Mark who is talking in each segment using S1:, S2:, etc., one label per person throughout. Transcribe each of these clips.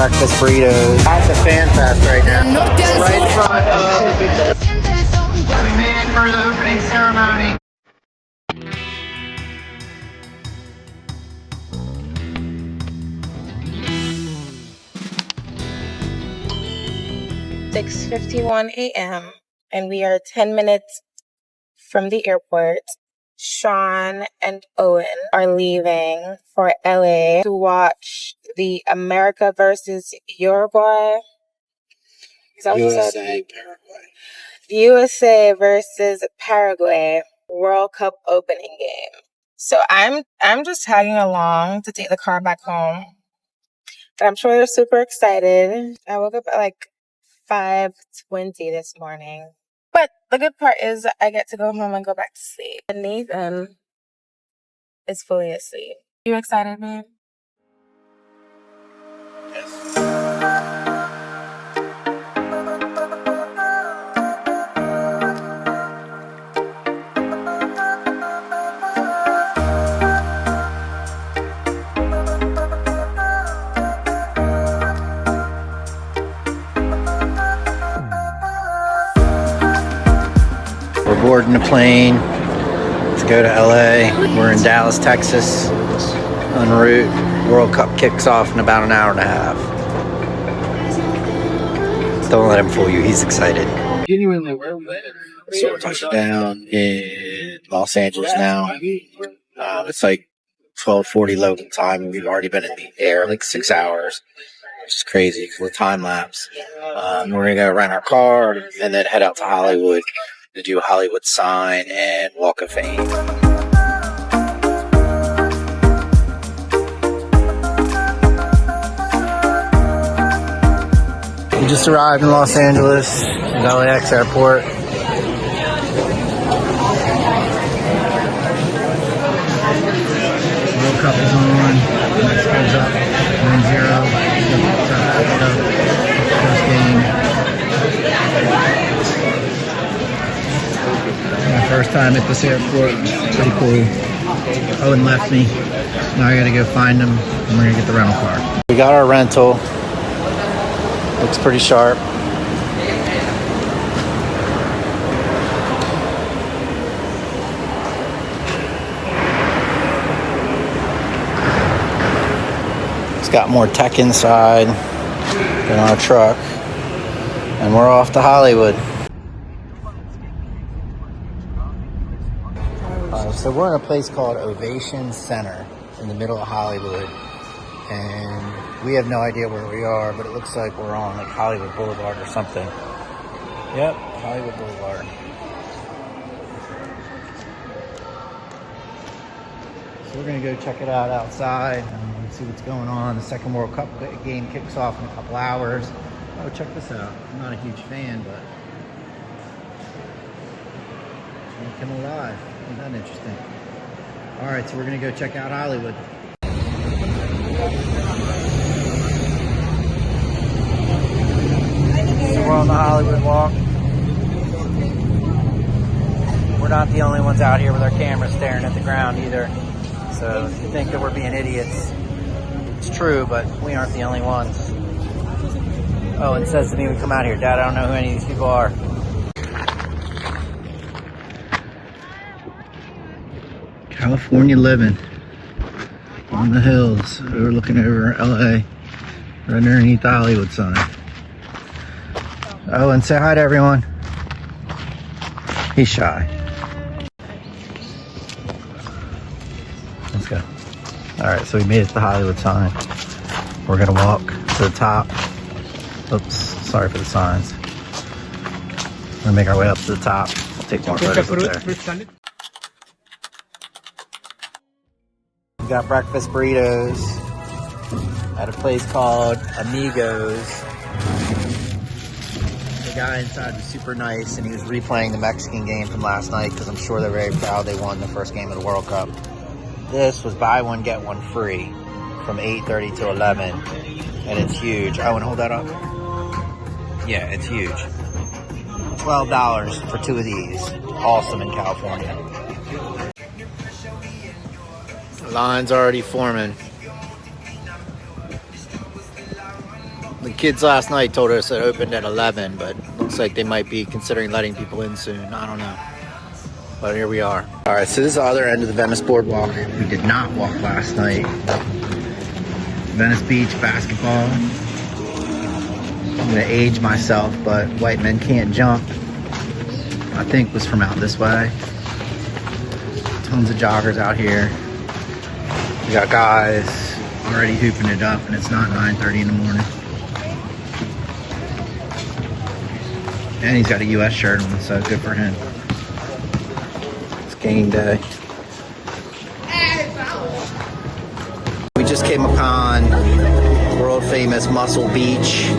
S1: breakfast burritos. That's a fan fest right now. Right in front of the big. We made it for the opening ceremony.
S2: "6:51 a.m. and we are 10 minutes from the airport. Sean and Owen are leaving for LA to watch the America versus Uruguay. Is that what you said?
S1: Paraguay.
S2: USA versus Paraguay World Cup opening game. So I'm just tagging along to take the car back home. But I'm sure they're super excited. I woke up at like 5:20 this morning. But the good part is I get to go home and go back to sleep. And Nathan is fully asleep. You excited, babe?
S1: We're boarding the plane to go to LA. We're in Dallas, Texas, en route. World Cup kicks off in about an hour and a half. Don't let him fool you, he's excited.
S3: Genuinely, where are we at? So we're touching down in Los Angeles now. It's like 12:40 local time, and we've already been in the air like 6 hours, which is crazy because we're time lapse. We're gonna go rent our car and then head out to Hollywood to do a Hollywood sign and Walk of Fame.
S1: We just arrived in Los Angeles, LAX airport. World Cup is on. Mexico's up 1-0. First game. My first time at this airport. Pretty cool. Owen left me. Now I gotta go find him and we're gonna get the rental car. We got our rental. Looks pretty sharp. It's got more tech inside than our truck. And we're off to Hollywood. So we're in a place called Ovation Center in the middle of Hollywood. And we have no idea where we are, but it looks like we're on like Hollywood Boulevard or something. Yep, Hollywood Boulevard. So we're gonna go check it out outside and see what's going on. The second World Cup game kicks off in a couple hours. Oh, check this out. I'm not a huge fan, but it's come alive. Isn't that interesting? All right, so we're gonna go check out Hollywood. So we're on the Hollywood Walk. We're not the only ones out here with our cameras staring at the ground either. So if you think that we're being idiots, it's true, but we aren't the only ones. Oh, and says to me, we come out here, Dad, I don't know who any of these people are. California living on the hills. We're looking over LA, right underneath the Hollywood sign. Oh, and say hi to everyone. He's shy. Let's go. All right, so we made it to the Hollywood sign. We're gonna walk to the top. Oops, sorry for the signs. We're gonna make our way up to the top. We'll take more photos up there. We got breakfast burritos at a place called Amigos. The guy inside was super nice, and he was replaying the Mexican game from last night because I'm sure they're very proud they won the first game of the World Cup. This was buy one, get one free from 8:30 to 11, and it's huge. I want to hold that up. Yeah, it's huge. $12 for two of these. Awesome in California. The line's already forming. The kids last night told us it opened at 11, but looks like they might be considering letting people in soon. I don't know. But here we are. All right, so this is the other end of the Venice boardwalk. We did not walk last night. Venice Beach basketball. I'm gonna age myself, but White Men Can't Jump, I think, was from out this way. Tons of joggers out here. We got guys already hooping it up, and it's not 9:30 in the morning. And he's got a US shirt on, so good for him. It's game day. We just came upon world famous Muscle Beach.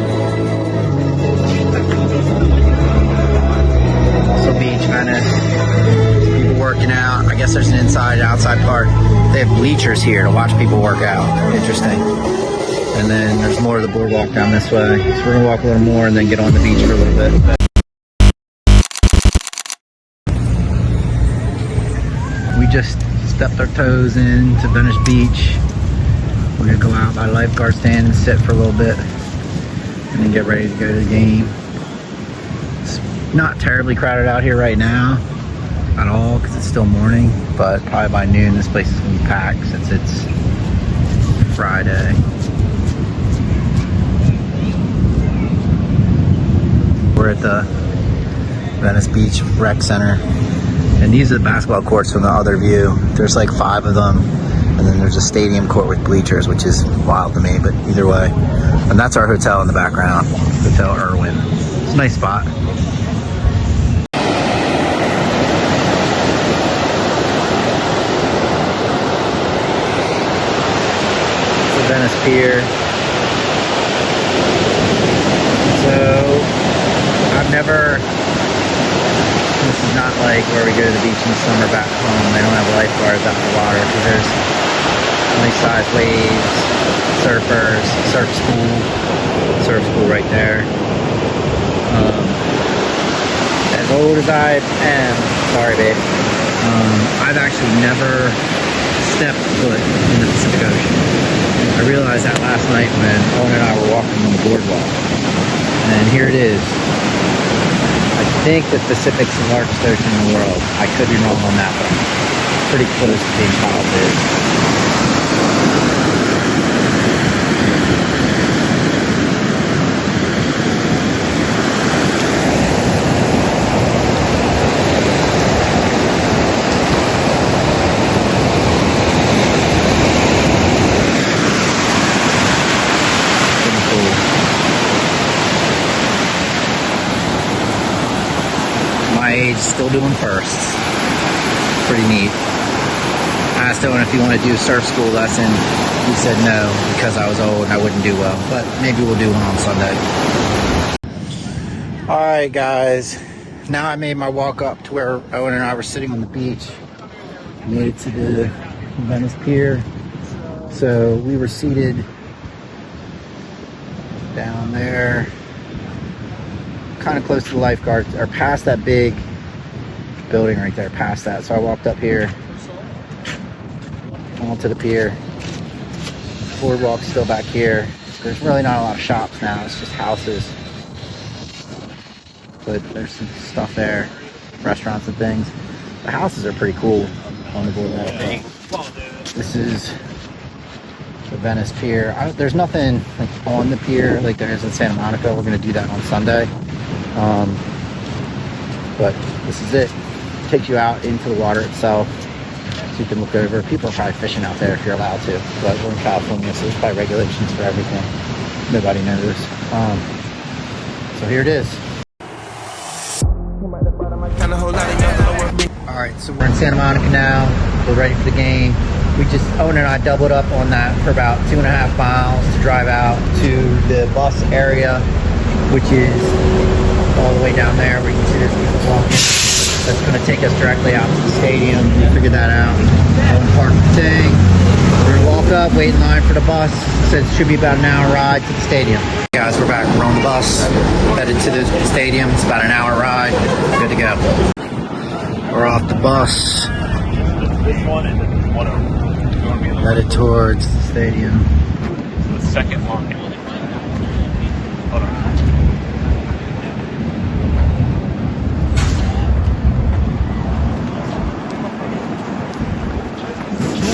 S1: Muscle Beach, Venice. People working out. I guess there's an inside and outside part. They have bleachers here to watch people work out. Interesting. And then there's more of the boardwalk down this way. So we're gonna walk a little more and then get on the beach for a little bit. We just stepped our toes into Venice Beach. We're gonna go out by the lifeguard stand and sit for a little bit and then get ready to go to the game. It's not terribly crowded out here right now at all because it's still morning, but probably by noon this place is gonna be packed since it's Friday. We're at the Venice Beach Rec Center, and these are the basketball courts from the other view. There's like 5 of them, and then there's a stadium court with bleachers, which is wild to me, but either way. And that's our hotel in the background, Hotel Irwin. It's a nice spot. It's the Venice Pier. So, I've never... This is not like where we go to the beach in the summer back home. They don't have lifeguards out in the water because there's nice sized waves, surfers, surf school right there. As old as I am, sorry babe, I've actually never stepped foot in the Pacific Ocean. I realized that last night when Owen and I were walking on the boardwalk. And here it is. I think the Pacific's the largest ocean in the world. I could be wrong on that, but pretty close to being positive. Pretty cool. My age, still doing firsts. Pretty neat. I asked Owen if he wanted to do a surf school lesson. He said no because I was old and I wouldn't do well. But maybe we'll do one on Sunday. Alright guys. Now I made my walk up to where Owen and I were sitting on the beach. Made it to the Venice Pier. So we were seated down there, kind of close to the lifeguards, or past that big building right there, past that. So I walked up here onto the pier. Boardwalk's still back here. There's really not a lot of shops now, it's just houses. But there's some stuff there, restaurants and things. The houses are pretty cool on the boardwalk. This is the Venice Pier. There's nothing like on the pier like there is in Santa Monica. We're gonna do that on Sunday. But this is it. Takes you out into the water itself, so you can look over. People are probably fishing out there if you're allowed to, but we're in California, so there's probably regulations for everything. Nobody knows. So here it is. All right, so we're in Santa Monica now. We're ready for the game. Owen and I doubled up on that for about 2.5 miles to drive out to the bus area, which is all the way down there where you can see there's people walking. That's going to take us directly out to the stadium. We figured that out. Owen parked the thing. We're going to walk up, wait in line for the bus. Says it should be about an hour ride to the stadium. Guys, we're back. We're on the bus, headed to the stadium. It's about an hour ride. Good to go. We're off the bus. Headed towards the stadium.
S4: The second line.
S1: Hold on.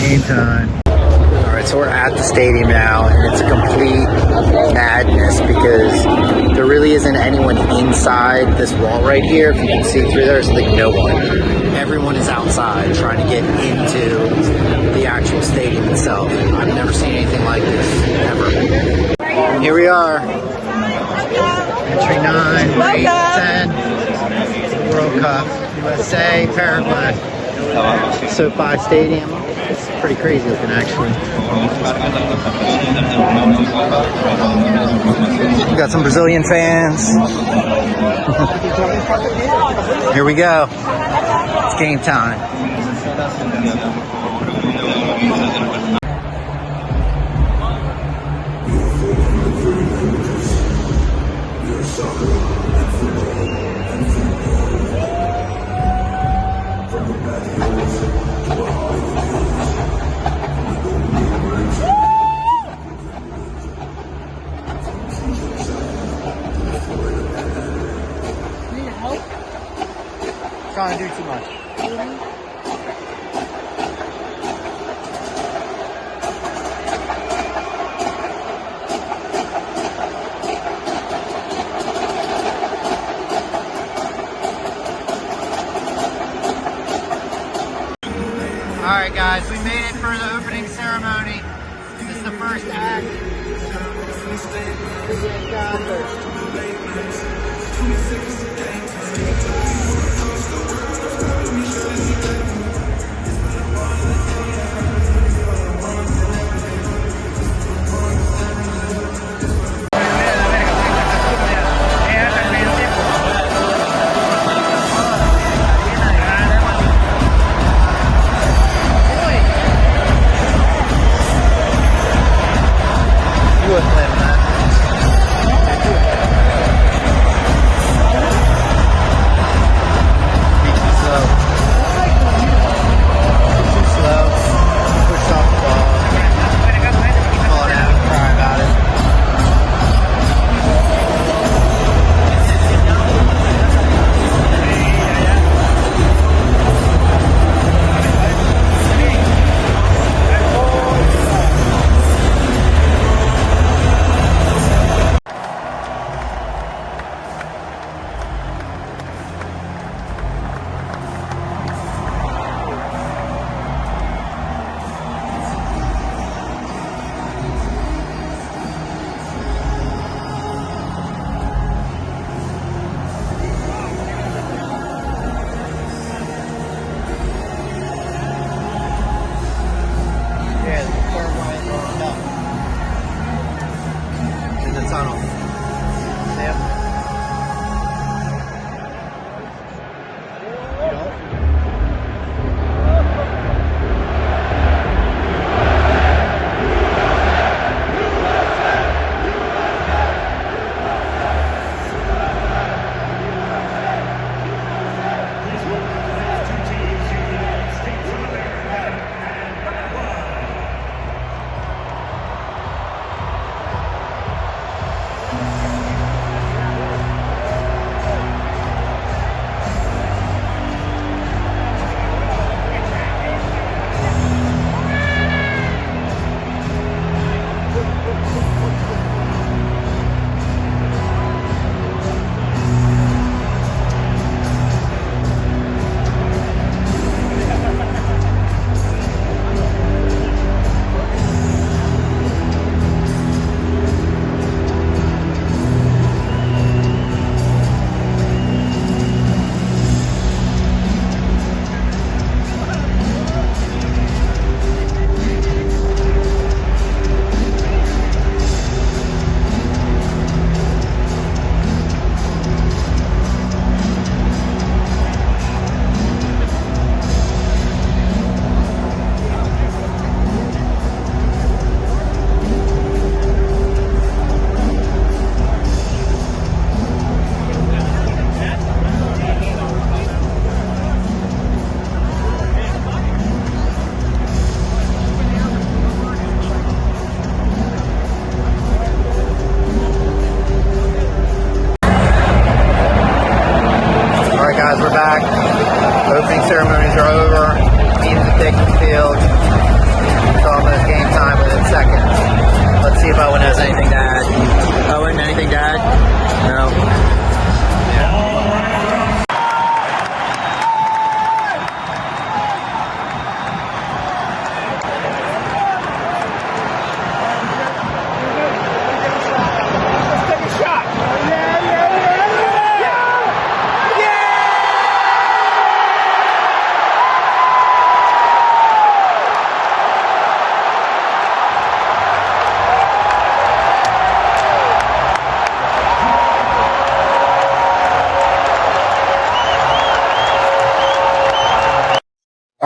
S1: Game time. Alright, so we're at the stadium now, and it's a complete madness because there really isn't anyone inside this wall right here. If you can see through there, it's like no one. Everyone is outside trying to get into the actual stadium itself. I've never seen anything like this, ever. Here we are. Entry 9, 8, 10. World Cup. USA, Paraguay. SoFi Stadium. It's pretty crazy looking, actually. We got some Brazilian fans. Here we go. It's game time. Trying to do too much. Alright guys, we made it for the opening ceremony. This is the first act.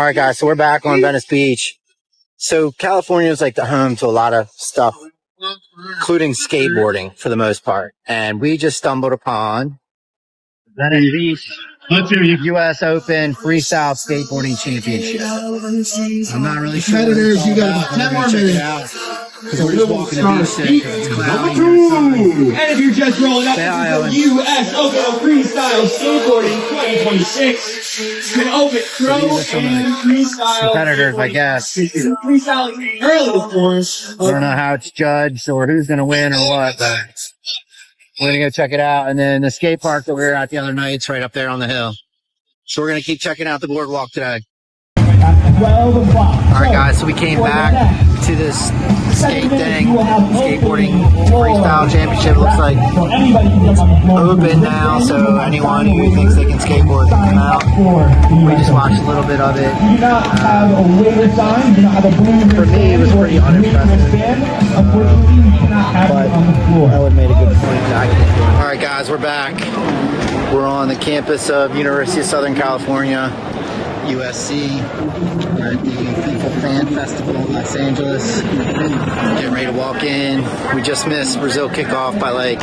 S1: right, guys, so we're back on Venice Beach. So California is like the home to a lot of stuff, including skateboarding for the most part. And we just stumbled upon Venice Beach U.S. Open Freestyle Skateboarding Championship. I'm not really sure what it's all about, but we're going to check it out. Because we're just walking the beach today because it's cloudy.
S4: And if you're just rolling up, this is the U.S. Open Freestyle Skateboarding 2026. You can open pro and freestyle
S1: competitors, I guess.
S4: Freestyle early, of course.
S1: I don't know how it's judged or who's going to win or what, but we're going to go check it out. And then the skate park that we were at the other night, it's right up there on the hill. So we're going to keep checking out the boardwalk today.
S4: 12 o'clock.
S1: All right, guys, so we came back to this skate thing, skateboarding freestyle championship. It looks like it's open now, so anyone who thinks they can skateboard can come out. We just watched a little bit of it. For me, it was pretty unimpressive, but I would have made a good point that I can't do it. All right, guys, we're back. We're on the campus of University of Southern California, USC. We're at the FIFA Fan Festival in Los Angeles. Getting ready to walk in. We just missed Brazil kickoff by like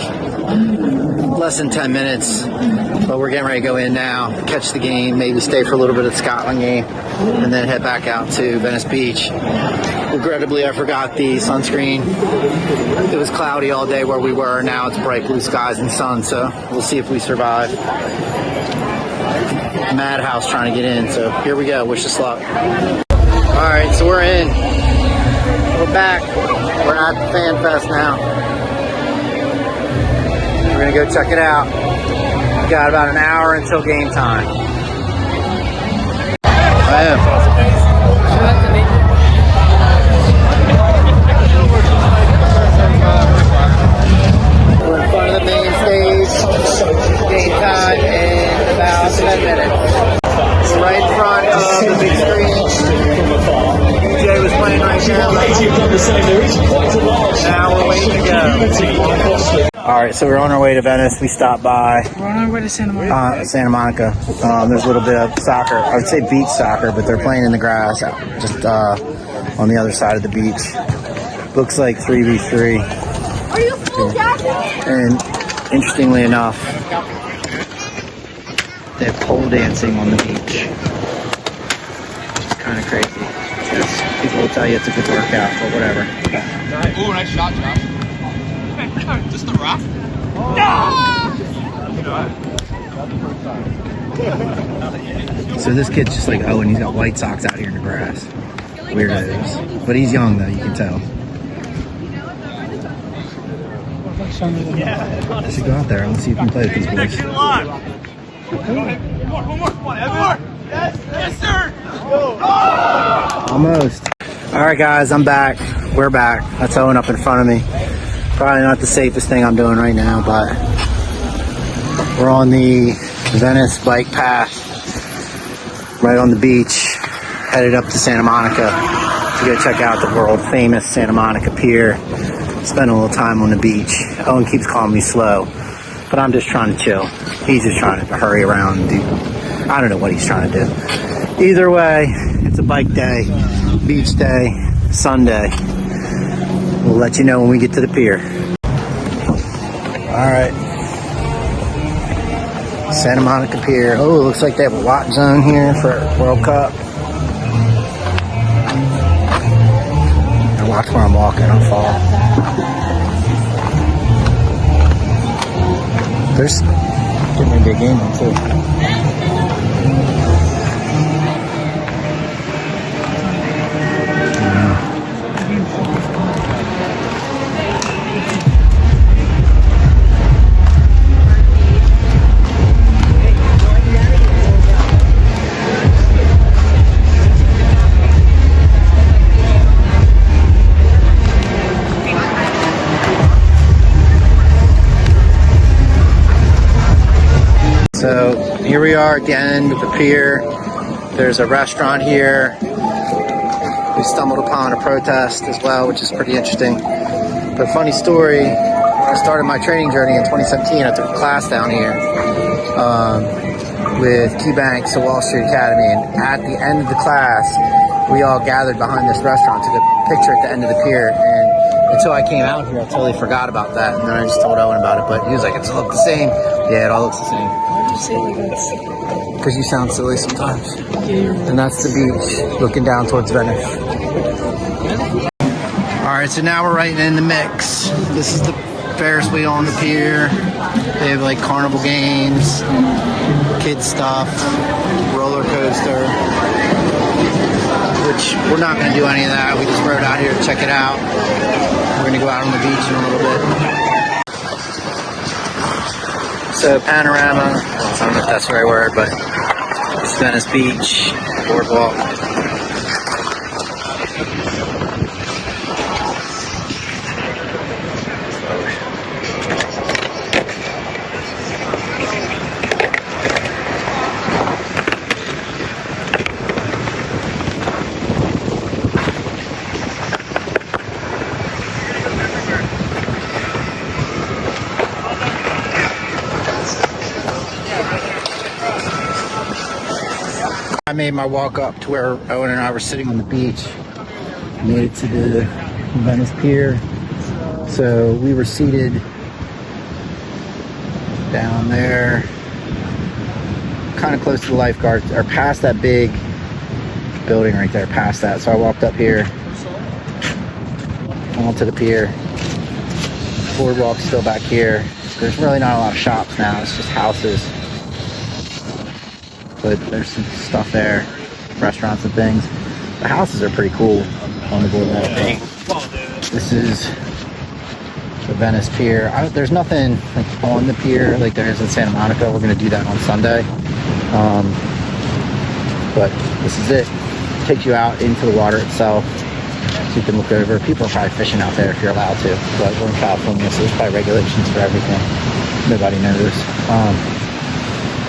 S1: less than 10 minutes. But we're getting ready to go in now, catch the game, maybe stay for a little bit of the Scotland game, and then head back out to Venice Beach. Regrettably, I forgot the sunscreen. It was cloudy all day where we were. Now it's bright blue skies and sun, so we'll see if we survive. Madhouse trying to get in, so here we go. Wish us luck. All right, so we're in. We're back. We're at the Fan Fest now. We're gonna go check it out. We got about an hour until game time. We're in front of the main stage. Game time in about 10 minutes. We're right in front of the big screen. DJ was playing right now. Now we're waiting to go. All right, so we're on our way to Venice. We stopped by.
S2: We're on our way to Santa Monica.
S1: Santa Monica. There's a little bit of soccer. I would say beach soccer, but they're playing in the grass just on the other side of the beach. Looks like 3v3.
S5: Are you full jacket?
S1: And interestingly enough, they have pole dancing on the beach, which is kind of crazy. Because people will tell you it's a good workout, but whatever.
S6: Ooh, nice shot, Josh. Just the rock?
S1: So this kid's just like, oh, and he's got White Sox out here in the grass. Weirdos. But he's young though, you can tell. I should go out there. Let's see if we can play with these boys.
S6: One more, Evan. Yes, sir.
S1: Almost. All right, guys, I'm back. We're back. That's Owen up in front of me. Probably not the safest thing I'm doing right now, but we're on the Venice bike path, right on the beach, headed up to Santa Monica to go check out the world famous Santa Monica Pier. Spend a little time on the beach. Owen keeps calling me slow, but I'm just trying to chill. He's just trying to hurry around and do, I don't know what he's trying to do. Either way, it's a bike day, beach day, Sunday. We'll let you know when we get to the pier. All right. Santa Monica Pier. Oh, it looks like they have a watch zone here for World Cup. Now watch where I'm walking, I'll fall. There's getting ready to be a game on too. So here we are at the end of the pier. There's a restaurant here. We stumbled upon a protest as well, which is pretty interesting. But funny story, when I started my training journey in 2017, I took a class down here. with KeyBank, so Wall Street Academy, and at the end of the class, we all gathered behind this restaurant, took a picture at the end of the pier, and until I came out here, I totally forgot about that, and then I just told Owen about it, but he was like, it's all the same. Yeah, it all looks the same.
S2: Why'd you say it like that?
S1: Because you sound silly sometimes. And that's the beach, looking down towards Venice. Alright, so now we're right in the mix. This is the Ferris wheel on the pier. They have like carnival games, kids stuff, roller coaster, which we're not going to do any of that. We just rode out here to check it out. We're going to go out on the beach in a little bit. So panorama, I don't know if that's the right word, but it's Venice Beach, boardwalk. I made my walk up to where Owen and I were sitting on the beach. Made it to the Venice Pier. So we were seated down there, kind of close to the lifeguards, or past that big building right there, past that. So I walked up here, onto the pier. Boardwalk's still back here. There's really not a lot of shops now, it's just houses. But there's some stuff there, restaurants and things. The houses are pretty cool on the boardwalk. This is the Venice Pier. There's nothing like on the pier like there is in Santa Monica. We're gonna do that on Sunday. But this is it. Takes you out into the water itself, so you can look over. People are probably fishing out there if you're allowed to, but we're in California, so there's probably regulations for everything. Nobody knows.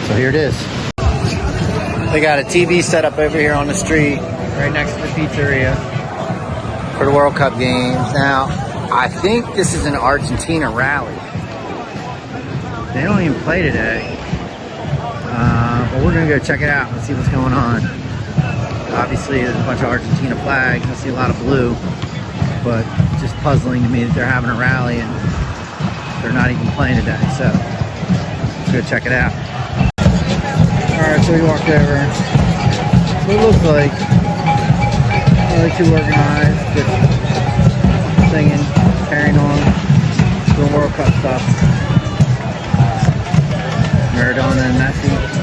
S1: So here it is. They got a TV set up over here on the street, right next to the pizzeria, for the World Cup games. Now, I think this is an Argentina rally. They don't even play today. But we're gonna go check it out and see what's going on. Obviously, there's a bunch of Argentina flags. I see a lot of blue, but it's just puzzling to me that they're having a rally and they're not even playing today. So, let's go check it out. Alright, so we walked over. What it looks like. Really too organized, just singing, carrying on, doing World Cup stuff. Maradona and Messi.